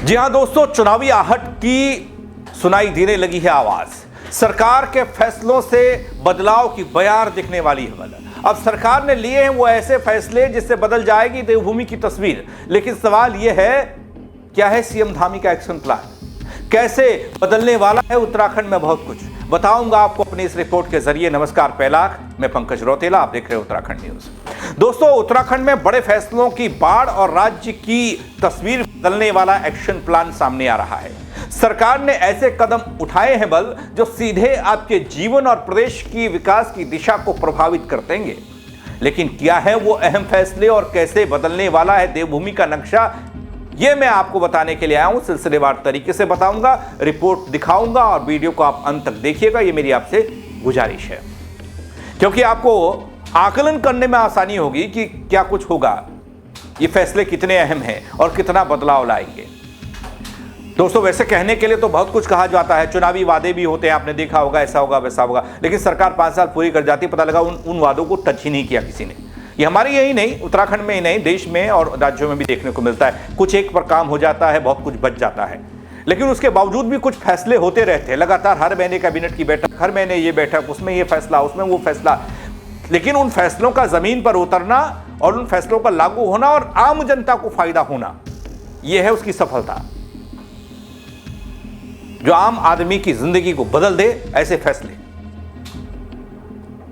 जी हां दोस्तों, चुनावी आहट की सुनाई देने लगी है आवाज। सरकार के फैसलों से बदलाव की बयार दिखने वाली है। अब सरकार ने लिए हैं वो ऐसे फैसले जिससे बदल जाएगी देवभूमि की तस्वीर। लेकिन सवाल यह है, क्या है सीएम धामी का एक्शन प्लान? कैसे बदलने वाला है उत्तराखंड में? बहुत कुछ बताऊंगा आपको अपनी इस रिपोर्ट के जरिए। नमस्कार पैलाख, मैं पंकज रौतेला, आप देख रहे हैं उत्तराखंड न्यूज। दोस्तों, उत्तराखंड में बड़े फैसलों की बाढ़ और राज्य की तस्वीर बदलने वाला एक्शन प्लान सामने आ रहा है। सरकार ने ऐसे कदम उठाए हैं बल जो सीधे आपके जीवन और प्रदेश की विकास की दिशा को प्रभावित कर देंगे। लेकिन क्या है वो अहम फैसले और कैसे बदलने वाला है देवभूमि का नक्शा, ये मैं आपको बताने के लिए आया हूं। सिलसिलेवार तरीके से बताऊंगा, रिपोर्ट दिखाऊंगा और वीडियो को आप अंत तक देखिएगा, ये मेरी आपसे गुजारिश है। क्योंकि आपको आकलन करने में आसानी होगी कि क्या कुछ होगा, ये फैसले कितने अहम हैं और कितना बदलाव लाएंगे। दोस्तों, वैसे कहने के लिए तो बहुत कुछ कहा जाता है, चुनावी वादे भी होते हैं, आपने देखा होगा ऐसा होगा वैसा होगा, लेकिन सरकार 5 साल पूरी कर जाती, पता लगा उन वादों को टच ही नहीं किया किसी ने। ये हमारे यही नहीं, उत्तराखंड में ही नहीं, देश में और राज्यों में भी देखने को मिलता है। कुछ एक पर काम हो जाता है, बहुत कुछ बच जाता है, लेकिन उसके बावजूद भी कुछ फैसले होते रहते हैं लगातार। हर महीने कैबिनेट की बैठक, हर महीने ये बैठक, उसमें ये फैसला, उसमें वो फैसला। लेकिन उन फैसलों का जमीन पर उतरना और उन फैसलों का लागू होना और आम जनता को फायदा होना, यह है उसकी सफलता। जो आम आदमी की जिंदगी को बदल दे, ऐसे फैसले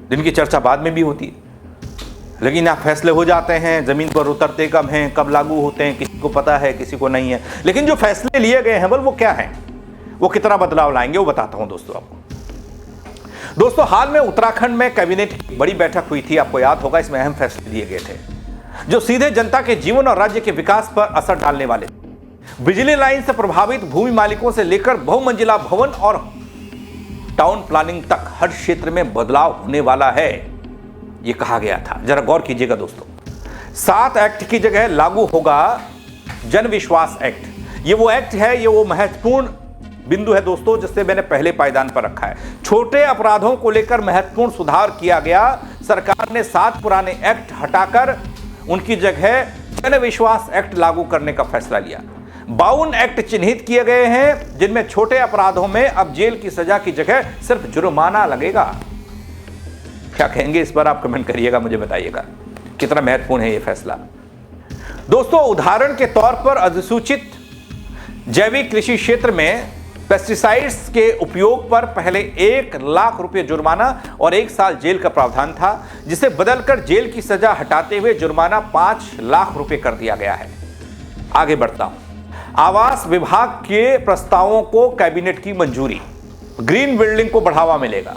जिनकी चर्चा बाद में भी होती है, लेकिन आप फैसले हो जाते हैं, जमीन पर उतरते कब हैं, कब लागू होते हैं, किसी को पता है, किसी को नहीं है। लेकिन जो फैसले लिए गए हैं वो क्या हैं, वो कितना बदलाव लाएंगे, वो बताता हूं दोस्तों आपको। दोस्तों, हाल में उत्तराखंड में कैबिनेट की बड़ी बैठक हुई थी, आपको याद होगा। इसमें अहम फैसले लिए गए थे जो सीधे जनता के जीवन और राज्य के विकास पर असर डालने वाले थे। बिजली लाइन से प्रभावित भूमि मालिकों से लेकर बहुमंजिला भवन और टाउन प्लानिंग तक हर क्षेत्र में बदलाव होने वाला है, ये कहा गया था। जरा गौर कीजिएगा दोस्तों, 7 एक्ट की जगह लागू होगा जन विश्वास एक्ट। ये वो एक्ट है, ये वो महत्वपूर्ण बिंदु है दोस्तों, जिससे मैंने पहले पायदान पर रखा है। छोटे अपराधों को लेकर महत्वपूर्ण सुधार किया गया। सरकार ने 7 पुराने एक्ट हटाकर उनकी जगह जन विश्वास एक्ट लागू करने का फैसला लिया। 52 एक्ट चिन्हित किए गए हैं, जिनमें छोटे अपराधों में अब जेल की सजा की जगह सिर्फ जुर्माना लगेगा। क्या कहेंगे इस पर? आप कमेंट करिएगा, मुझे बताइएगा कितना महत्वपूर्ण है यह फैसला। दोस्तों, उदाहरण के तौर पर अधिसूचित जैविक कृषि क्षेत्र में पेस्टिसाइड्स के उपयोग पर पहले 1 लाख रुपए जुर्माना और 1 साल जेल का प्रावधान था, जिसे बदलकर जेल की सजा हटाते हुए जुर्माना 5 लाख रुपए कर दिया गया है। आगे बढ़ता हूं। आवास विभाग के प्रस्तावों को कैबिनेट की मंजूरी। ग्रीन बिल्डिंग को बढ़ावा मिलेगा।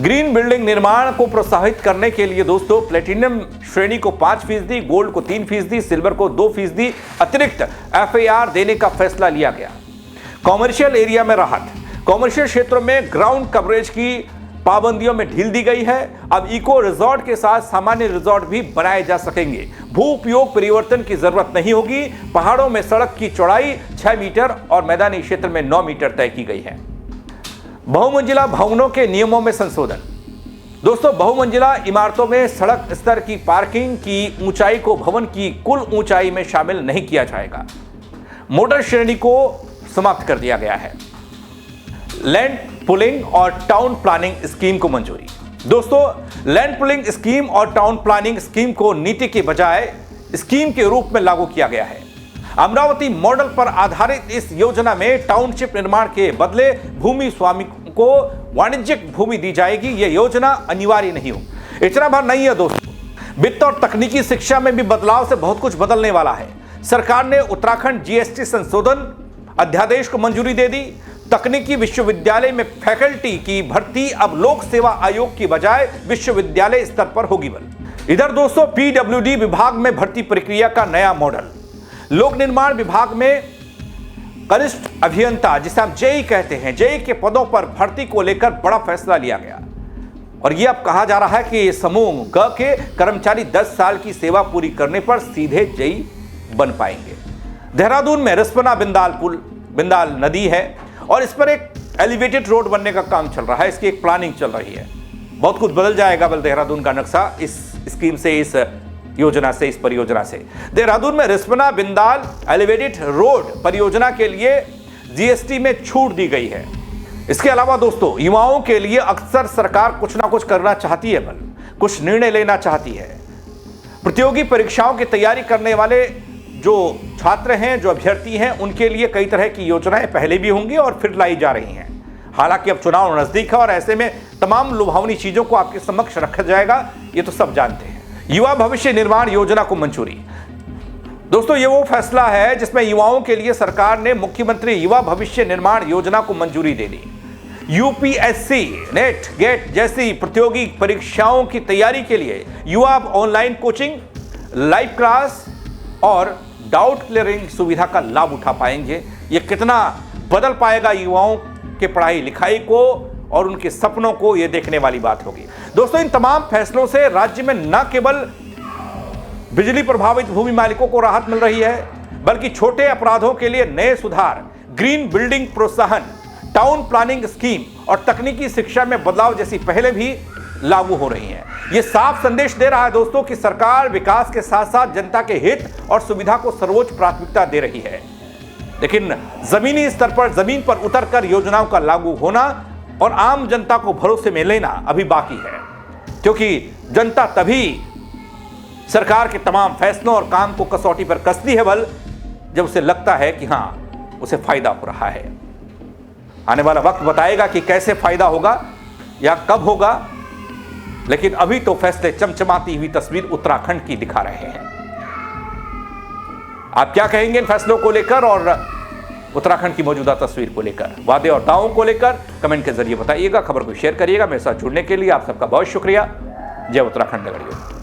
ग्रीन बिल्डिंग निर्माण को प्रोत्साहित करने के लिए दोस्तों प्लेटिनम श्रेणी को 5%, गोल्ड को 3%, सिल्वर को 2% अतिरिक्त FAR देने का फैसला लिया गया। कॉमर्शियल एरिया में राहत। कॉमर्शियल क्षेत्रों में ग्राउंड कवरेज की पाबंदियों में ढील दी गई है। अब इको रिजॉर्ट के साथ सामान्य रिजॉर्ट भी बनाए जा सकेंगे। भू उपयोग परिवर्तन की जरूरत नहीं होगी। पहाड़ों में सड़क की चौड़ाई 6 मीटर और मैदानी क्षेत्र में 9 मीटर तय की गई है। बहुमंजिला भवनों के नियमों में संशोधन। दोस्तों, बहुमंजिला इमारतों में सड़क स्तर की पार्किंग की ऊंचाई को भवन की कुल ऊंचाई में शामिल नहीं किया जाएगा। मोटर श्रेणी को समाप्त कर दिया गया है। लैंड पुलिंग और टाउन प्लानिंग स्कीम को मंजूरी। दोस्तों, लैंड पुलिंग स्कीम और टाउन प्लानिंग स्कीम को नीति के बजाय स्कीम के रूप में लागू किया गया है। अमरावती मॉडल पर आधारित इस योजना में टाउनशिप निर्माण के बदले भूमि स्वामी को वाणिज्यिक भूमि दी जाएगी। यह योजना अनिवार्य नहीं हो। इतना भर नहीं है दोस्तों, वित्त और तकनीकी शिक्षा में भी बदलाव से बहुत कुछ बदलने वाला है। सरकार ने उत्तराखंड GST संशोधन अध्यादेश को मंजूरी दे दी। तकनीकी विश्वविद्यालय में फैकल्टी की भर्ती अब लोक सेवा आयोग की बजाय विश्वविद्यालय स्तर पर होगी बल। इधर दोस्तों, PWD विभाग में भर्ती प्रक्रिया का नया मॉडल। लोक निर्माण विभाग में कनिष्ठ अभियंता, जिसे हम JEE कहते हैं, JEE के पदों पर भर्ती को लेकर बड़ा फैसला लिया गया और यह अब कहा जा रहा है कि समूह ग के कर्मचारी 10 साल की सेवा पूरी करने पर सीधे JEE बन पाएंगे। देहरादून में रिस्पना बिंदाल नदी है और इस पर एक एलिवेटेड रोड बनने का काम चल रहा है। इसकी एक प्लानिंग चल रही है। बहुत कुछ बदल जाएगा बल देहरादून का नक्शा इस स्कीम से, इस योजना से, इस परियोजना से। देहरादून में रिस्पना बिंदाल एलिवेटेड रोड परियोजना के लिए जीएसटी में छूट दी गई है। इसके अलावा दोस्तों, युवाओं के लिए अक्सर सरकार कुछ ना कुछ करना चाहती है, कुछ निर्णय लेना चाहती है। प्रतियोगी परीक्षाओं की तैयारी करने वाले जो छात्र हैं, जो अभ्यर्थी हैं, उनके लिए कई तरह की योजनाएं पहले भी होंगी और फिर लाई जा रही हैं। हालांकि अब चुनाव नजदीक है और ऐसे में तमाम लुभावनी चीजों को आपके समक्ष रखा जाएगा, ये तो सब जानते हैं। युवा भविष्य निर्माण योजना को मंजूरी। दोस्तों, ये वो फैसला है जिसमें युवाओं के लिए सरकार ने मुख्यमंत्री युवा भविष्य निर्माण योजना को मंजूरी दे दी। यूपीएससी, नेट, गेट जैसी प्रतियोगी परीक्षाओं की तैयारी के लिए युवा ऑनलाइन कोचिंग, लाइव क्लास और डाउट क्लियरिंग सुविधा का लाभ उठा पाएंगे। ये कितना बदल पाएगा युवाओं के पढ़ाई लिखाई को और उनके सपनों को, ये देखने वाली बात होगी। दोस्तों, इन तमाम फैसलों से राज्य में न केवल बिजली प्रभावित भूमि मालिकों को राहत मिल रही है, बल्कि छोटे अपराधों के लिए नए सुधार, ग्रीन बिल्डिंग प्रोत्साहन, टाउन प्लानिंग स्कीम और तकनीकी शिक्षा में बदलाव जैसी पहले भी लागू हो रही हैं। यह साफ संदेश दे रहा है दोस्तों कि सरकार विकास के साथ साथ जनता के हित और सुविधा को सर्वोच्च प्राथमिकता दे रही है। लेकिन जमीनी स्तर पर, जमीन पर उतरकर योजनाओं का लागू होना और आम जनता को भरोसे में लेना अभी बाकी है, क्योंकि जनता तभी सरकार के तमाम फैसलों और काम को कसौटी पर कसती है जब उसे लगता है कि हां, उसे फायदा हो रहा है। आने वाला वक्त बताएगा कि कैसे फायदा होगा या कब होगा, लेकिन अभी तो फैसले चमचमाती हुई तस्वीर उत्तराखंड की दिखा रहे हैं। आप क्या कहेंगे इन फैसलों को लेकर और उत्तराखंड की मौजूदा तस्वीर को लेकर, वादे और दावों को लेकर कमेंट के जरिए बताइएगा। खबर को शेयर करिएगा। मेरे साथ जुड़ने के लिए आप सबका बहुत शुक्रिया। जय उत्तराखंड नगरियों।